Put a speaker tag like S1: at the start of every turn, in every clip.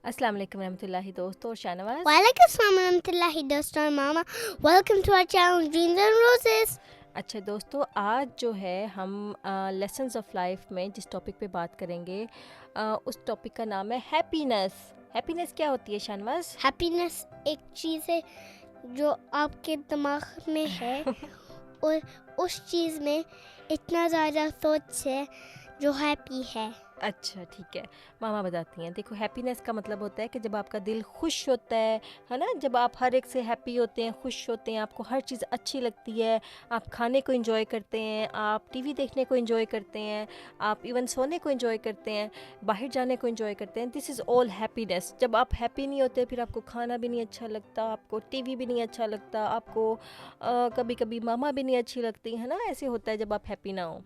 S1: अस्सलाम वालेकुम रहमतुल्लाहि दोस्तों और शाहनवाज।
S2: वालेकुम अस्सलाम रहमतुल्लाहि दोस्तों और मामा, welcome to our channel Dreams and Roses.
S1: अच्छा दोस्तों, आज जो है हम लेसन्स ऑफ लाइफ में जिस टॉपिक पे बात करेंगे उस टॉपिक का नाम है हैप्पीनेस। हैप्पीनेस क्या होती है शाहनवाज?
S2: हैप्पीनेस एक चीज़ है जो आपके दिमाग में है और उस चीज़ में इतना ज़्यादा सोच है जो हैप्पी है।
S1: अच्छा ठीक है, मामा बताती हैं। देखो, हैप्पीनेस का मतलब होता है कि जब आपका दिल खुश होता है ना, जब आप हर एक से हैप्पी होते हैं, खुश होते हैं, आपको हर चीज़ अच्छी लगती है, आप खाने को एंजॉय करते हैं, आप टीवी देखने को एंजॉय करते हैं, आप इवन सोने को एंजॉय करते हैं, बाहर जाने को एंजॉय करते हैं। This is all happiness. जब आप हैप्पी नहीं होते फिर आपको खाना भी नहीं अच्छा लगता, आपको टीवी भी नहीं अच्छा लगता, आपको कभी कभी मामा भी नहीं अच्छी लगती है ना। ऐसे होता है जब आप हैप्पी ना हो।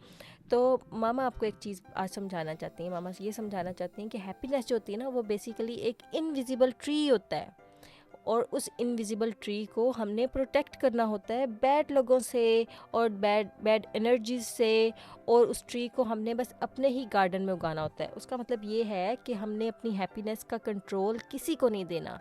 S1: तो मामा आपको एक चीज़ आज समझाना चाहती हैं। मामा ये समझाना चाहती हैं कि हैप्पीनेस जो होती है ना, वो बेसिकली एक इनविजिबल ट्री होता है और उस इनविजिबल ट्री को हमने प्रोटेक्ट करना होता है बैड लोगों से और बैड बैड एनर्जीज से। और उस ट्री को हमने बस अपने ही गार्डन में उगाना होता है। उसका मतलब ये है कि हमने अपनी हैप्पीनेस का कंट्रोल किसी को नहीं देना।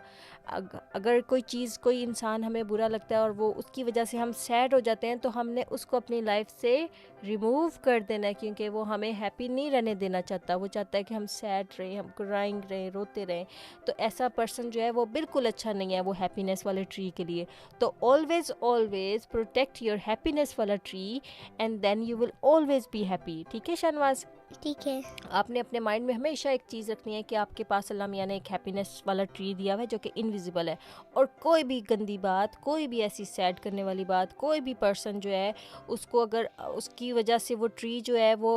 S1: अगर कोई चीज़, कोई इंसान हमें बुरा लगता है और वो उसकी वजह से हम सैड हो जाते हैं, तो हमने उसको अपनी लाइफ से रिमूव कर देना है, क्योंकि वो हमें हैप्पी नहीं रहने देना चाहता। वो चाहता है कि हम सैड रहें, हम क्राइंग रहें, रोते रहें। तो ऐसा पर्सन जो है वो बिल्कुल अच्छा नहीं है वो हैप्पीनेस वाले ट्री के लिए। तो always always protect your happiness वाला tree and then you will always be happy. ठीक है शाहनवाज?
S2: ठीक है।
S1: आपने अपने माइंड में हमेशा एक चीज़ रखनी है कि आपके पास अल्लाह मियाँ ने एक हैप्पीनेस वाला ट्री दिया हुआ है जो कि इनविजिबल है। और कोई भी गंदी बात, कोई भी ऐसी सैड करने वाली बात, कोई भी पर्सन जो है उसको अगर उसकी वजह से वो ट्री जो है वो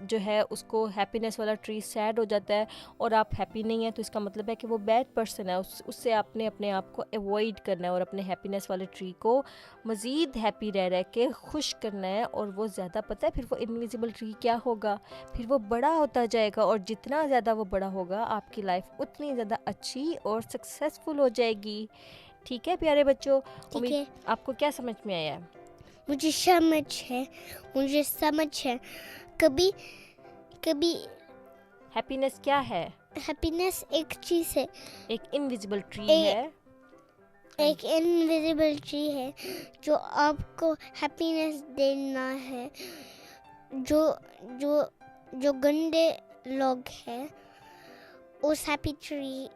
S1: जो है उसको हैप्पीनेस वाला ट्री सैड हो जाता है और आप हैप्पी नहीं है, तो इसका मतलब है कि वो बैड पर्सन है। उससे आपने अपने आप को अवॉइड करना है और अपने हैप्पीनेस वाले ट्री को मज़ीद हैप्पी रह के खुश करना है। और वो ज़्यादा, पता है फिर वो इनविजिबल ट्री क्या होगा, फिर वो बड़ा होता जाएगा और जितना ज़्यादा वो बड़ा होगा आपकी लाइफ उतनी ज़्यादा अच्छी और सक्सेसफुल हो जाएगी। ठीक है प्यारे बच्चों?
S2: ठीक है।
S1: आपको क्या समझ में आया?
S2: मुझे समझ है। कभी कभी
S1: हैप्पीनेस क्या है?
S2: हैप्पीनेस एक चीज़ है,
S1: एक इनविजिबल ट्री है।
S2: एक इनविजिबल ट्री है जो आपको हैप्पीनेस देना है। जो जो जो गंदे लोग हैं उस हैप्पी ट्री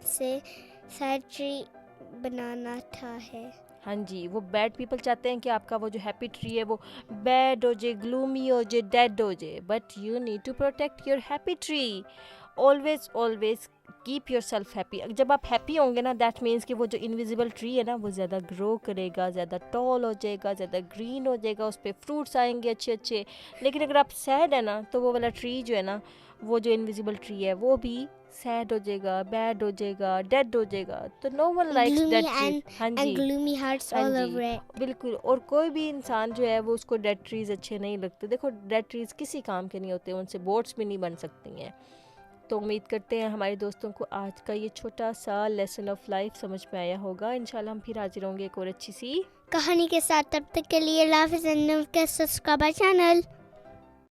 S2: से सैड ट्री बनाना था है।
S1: हाँ जी, वो बैड पीपल चाहते हैं कि आपका वो जो हैप्पी ट्री है वो बैड हो जाए, ग्लूमी हो जाए, डेड हो जाए। But you need to protect your happy tree. Always always keep yourself happy. जब आप हैप्पी होंगे ना, दैट मीन्स कि वो जो इनविजिबल ट्री है ना वो ज़्यादा ग्रो करेगा, ज़्यादा टॉल हो जाएगा, ज़्यादा ग्रीन हो जाएगा, उस पर फ्रूट्स आएंगे अच्छे अच्छे। लेकिन अगर आप सैड है ना, तो वो वाला ट्री जो है ना, वो जो इनविजिबल ट्री है वो भी सैड हो जाएगा, बैड हो जाएगा, डेड हो जाएगा। तो no one likes that tree. हाँ जी,
S2: gloomy hearts
S1: हाँ
S2: all
S1: जी,
S2: over it.
S1: बिल्कुल। और कोई भी इंसान जो है वो उसको डेड ट्रीज अच्छे नहीं लगते। देखो, डेड ट्रीज किसी काम के नहीं होते, उनसे बोट्स भी नहीं बन सकती हैं। तो उम्मीद करते हैं हमारे दोस्तों को आज का ये छोटा सा लेसन ऑफ लाइफ समझ में आया होगा। इंशाल्लाह हम फिर हाजिर होंगे एक और अच्छी सी
S2: कहानी के साथ। तब तक के लिए अल्लाह हाफ़िज़ एंड सब्सक्राइब चैनल।